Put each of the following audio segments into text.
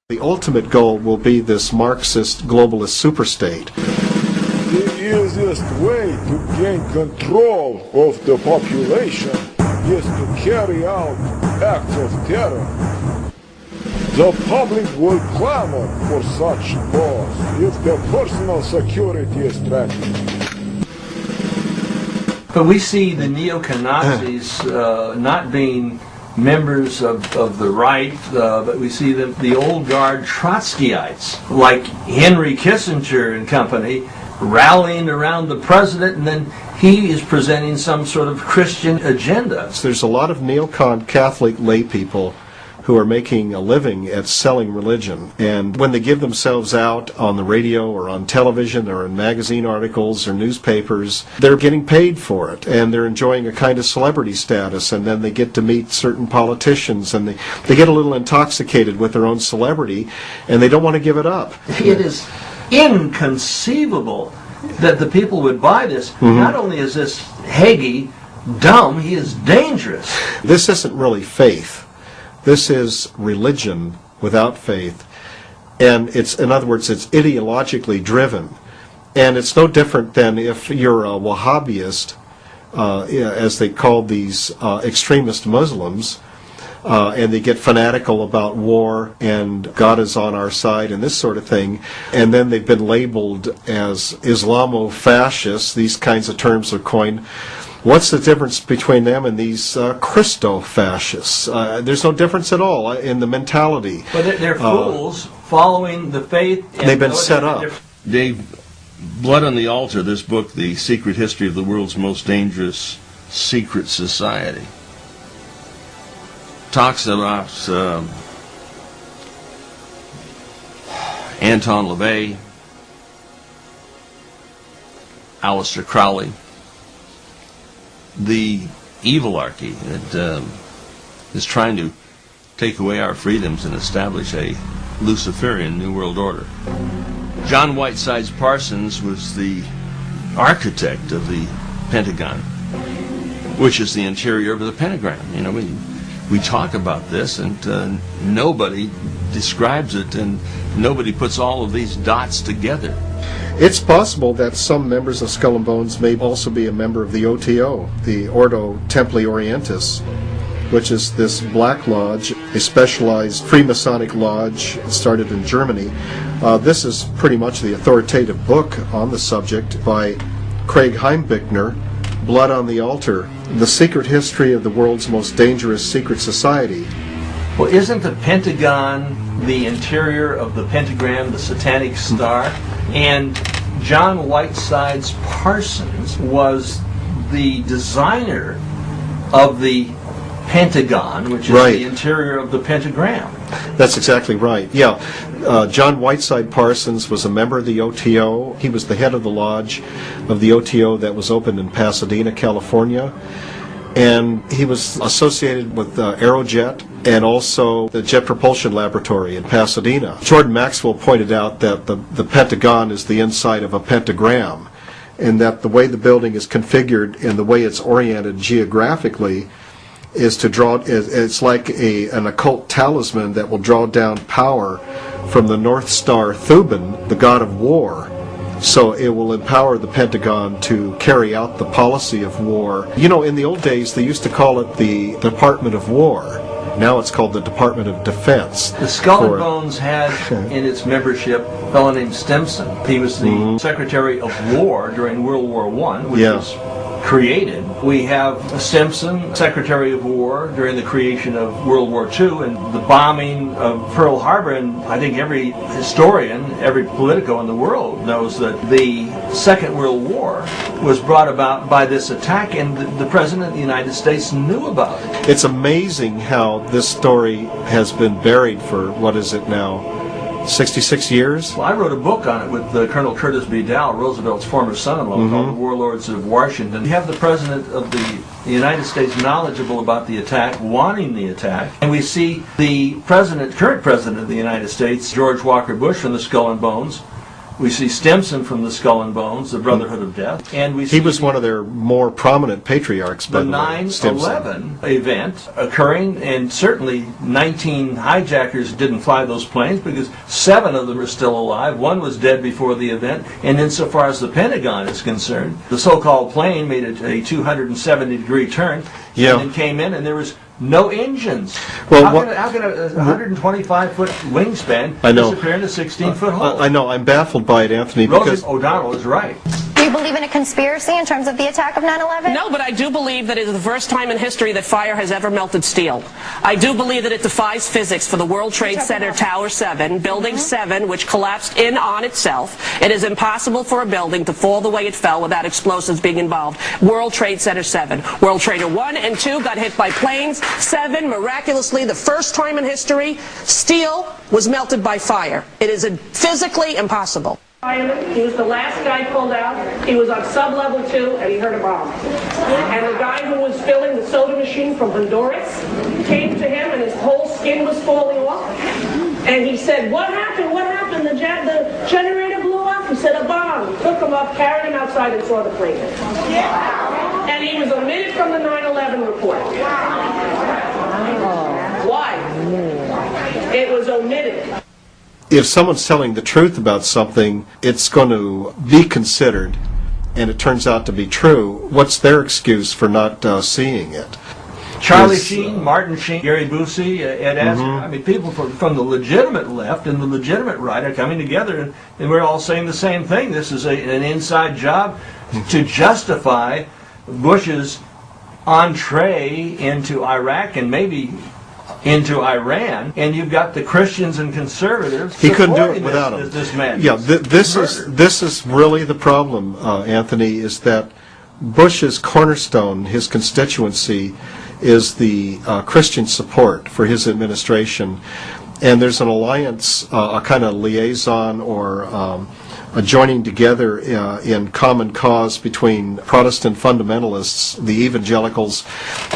The ultimate goal will be this Marxist globalist superstate. The easiest way to gain control of the population is to carry out acts of terror. The public will clamor for such laws if their personal security is threatened. But we see the neo-Nazis not being members of the right, but we see the old guard Trotskyites, like Henry Kissinger and company, rallying around the president, and then he is presenting some sort of Christian agenda. There's a lot of neocon Catholic lay people who are making a living at selling religion. And when they give themselves out on the radio or on television or in magazine articles or newspapers, they're getting paid for it, and they're enjoying a kind of celebrity status, and then they get to meet certain politicians, and they get a little intoxicated with their own celebrity, and they don't want to give it up. It is inconceivable that the people would buy this. Mm-hmm. Not only is this Hagee dumb, he is dangerous. This isn't really faith. This is religion without faith, and in other words, it's ideologically driven, and it's no different than if you're a Wahhabist, as they call these extremist Muslims, and they get fanatical about war and God is on our side and this sort of thing, and then they've been labeled as Islamo-fascists. These kinds of terms are coined. What's the difference between them and these Christo-fascists? There's no difference at all in the mentality. But they're fools following the faith. And they've been set up. Dave, Blood on the Altar, this book, The Secret History of the World's Most Dangerous Secret Society, talks about Anton LaVey, Aleister Crowley, the evilarchy that is trying to take away our freedoms and establish a Luciferian New World Order. John Whitesides Parsons was the architect of the Pentagon, which is the interior of the pentagram. You know, we talk about this, and nobody describes it, and nobody puts all of these dots together. It's possible that some members of Skull and Bones may also be a member of the OTO, the Ordo Templi Orientis, which is this black lodge, a specialized Freemasonic lodge started in Germany. This is pretty much the authoritative book on the subject by Craig Heimbichner, Blood on the Altar, The Secret History of the World's Most Dangerous Secret Society. Well, isn't the Pentagon the interior of the pentagram, the satanic star? And John Whitesides Parsons was the designer of the Pentagon, which is the interior of the pentagram. That's exactly right. Yeah. John Whiteside Parsons was a member of the OTO. He was the head of the lodge of the OTO that was opened in Pasadena, California. And he was associated with Aerojet and also the Jet Propulsion Laboratory in Pasadena. Jordan Maxwell pointed out that the Pentagon is the inside of a pentagram, and that the way the building is configured and the way it's oriented geographically is to draw, it's like an occult talisman that will draw down power from the North Star Thuban, the god of war. So it will empower the Pentagon to carry out the policy of war. You know, in the old days, they used to call it the Department of War. Now it's called the Department of Defense. The Skull and Bones had in its membership a fellow named Stimson. He was the Secretary of War during World War I, which was created. We have Stimson, Secretary of War during the creation of World War II and the bombing of Pearl Harbor. And I think every historian, every politico in the world knows that the Second World War was brought about by this attack, and the President of the United States knew about it. It's amazing how this story has been buried for, what is it now, 66 years? Well, I wrote a book on it with Colonel Curtis B. Dow, Roosevelt's former son-in-law, called The Warlords of Washington. You have the President of the United States knowledgeable about the attack, wanting the attack, and we see the current President of the United States, George Walker Bush from the Skull and Bones, We see Stimson from the Skull and Bones, the Brotherhood of Death, and we see He was one of their more prominent patriarchs, by the the way, 9/11 event occurring, and certainly 19 hijackers didn't fly those planes because 7 of them are still alive. 1 was dead before the event, and insofar as the Pentagon is concerned, the so-called plane made a 270-degree turn, Yeah. and then came in, and there was no engines. Well, how can a 125-foot wingspan I know. disappear in a 16-foot hole? I know, I'm baffled by it, Anthony, Rosie because... O'Donnell is right. Do you believe in a conspiracy in terms of the attack of 9/11? No, but I do believe that it is the first time in history that fire has ever melted steel. I do believe that it defies physics for the World Trade Center Tower 7, Building 7, which collapsed in on itself. It is impossible for a building to fall the way it fell without explosives being involved. World Trade Center 7. World Trader 1 and 2 got hit by planes. 7, miraculously, the first time in history, steel was melted by fire. It is physically impossible. He was the last guy pulled out. He was on sub-level 2, and he heard a bomb. And the guy who was filling the soda machine from Honduras came to him, and his whole skin was falling off. And he said, "What happened? What happened? The generator blew up." He said, "A bomb." Took him up, carried him outside, and saw the plane. And he was omitted from the 9/11 report. Why? It was omitted. If someone's telling the truth about something, it's going to be considered, and it turns out to be true. What's their excuse for not seeing it? Charlie Sheen, Martin Sheen, Gary Busey, Ed Asner. I mean, people from the legitimate left and the legitimate right are coming together, and we're all saying the same thing. This is an inside job to justify Bush's entree into Iraq and maybe into Iran, and you've got the Christians and conservatives. He couldn't do it without him. This man. Yeah, this is really the problem, Anthony, is that Bush's cornerstone, his constituency, is the Christian support for his administration, and there's an alliance, a kind of liaison or a joining together in common cause between Protestant fundamentalists, the evangelicals,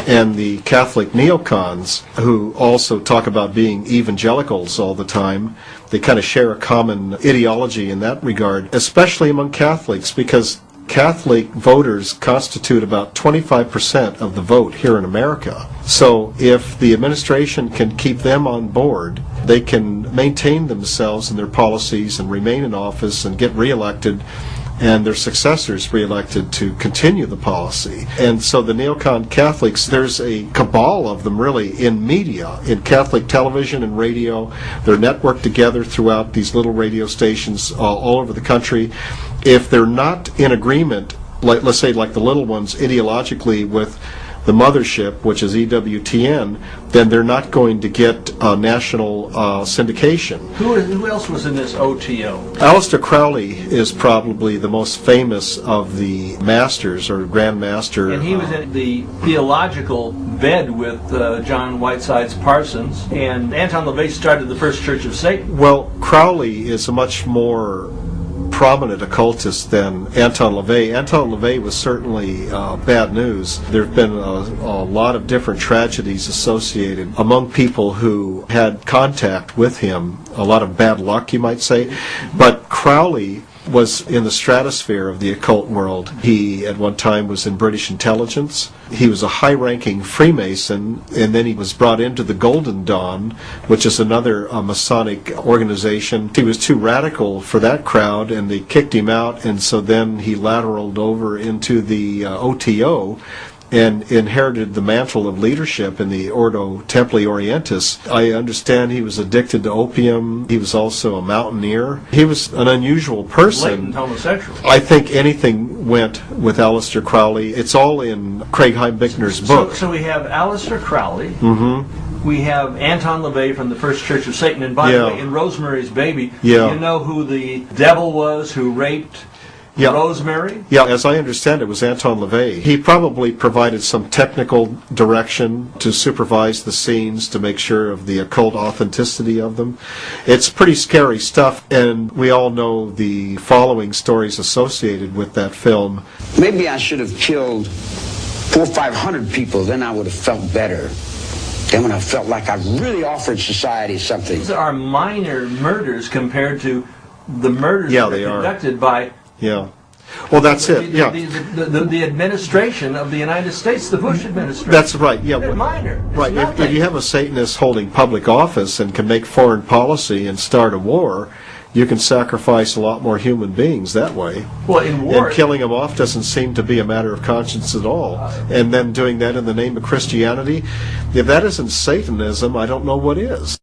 and the Catholic neocons, who also talk about being evangelicals all the time. They kind of share a common ideology in that regard, especially among Catholics, because Catholic voters constitute about 25% of the vote here in America. So if the administration can keep them on board, they can maintain themselves and their policies and remain in office and get reelected, and their successors reelected to continue the policy. And so the neocon Catholics, there's a cabal of them really in media, in Catholic television and radio. They're networked together throughout these little radio stations all over the country. If they're not in agreement, like let's say like the little ones ideologically with the mothership, which is EWTN, then they're not going to get national syndication. Who else was in this OTO? Aleister Crowley is probably the most famous of the masters or Grand Master. And he was in the theological bed with John Whiteside's Parsons, and Anton LaVey started the First Church of Satan. Well, Crowley is a much more prominent occultist than Anton LaVey. Anton LaVey was certainly bad news. There have been a lot of different tragedies associated among people who had contact with him, a lot of bad luck, you might say. But Crowley was in the stratosphere of the occult world. He, at one time, was in British intelligence. He was a high-ranking Freemason, and then he was brought into the Golden Dawn, which is another Masonic organization. He was too radical for that crowd, and they kicked him out, and so then he lateraled over into the OTO, and inherited the mantle of leadership in the Ordo Templi Orientis. I understand he was addicted to opium. He was also a mountaineer. He was an unusual person. Blatant homosexual. I think anything went with Aleister Crowley. It's all in Craig Heimbichner's book. So we have Aleister Crowley. Mm-hmm. We have Anton LaVey from the First Church of Satan. And by the way, in Rosemary's Baby, you know who the devil was who raped Rosemary? Yeah, as I understand it, was Anton LaVey. He probably provided some technical direction to supervise the scenes to make sure of the occult authenticity of them. It's pretty scary stuff, and we all know the following stories associated with that film. Maybe I should have killed 400 or 500 people, then I would have felt better. Then when I felt like I really offered society something. These are minor murders compared to the murders Yeah, that they are are. conducted by Yeah. Well, that's it. Yeah. the administration of the United States, the Bush administration. That's right. Yeah. They're minor. It's Right. If nothing. you have a Satanist holding public office and can make foreign policy and start a war, you can sacrifice a lot more human beings that way. Well, in war, And killing them off doesn't seem to be a matter of conscience at all. And then doing that in the name of Christianity, if that isn't Satanism, I don't know what is.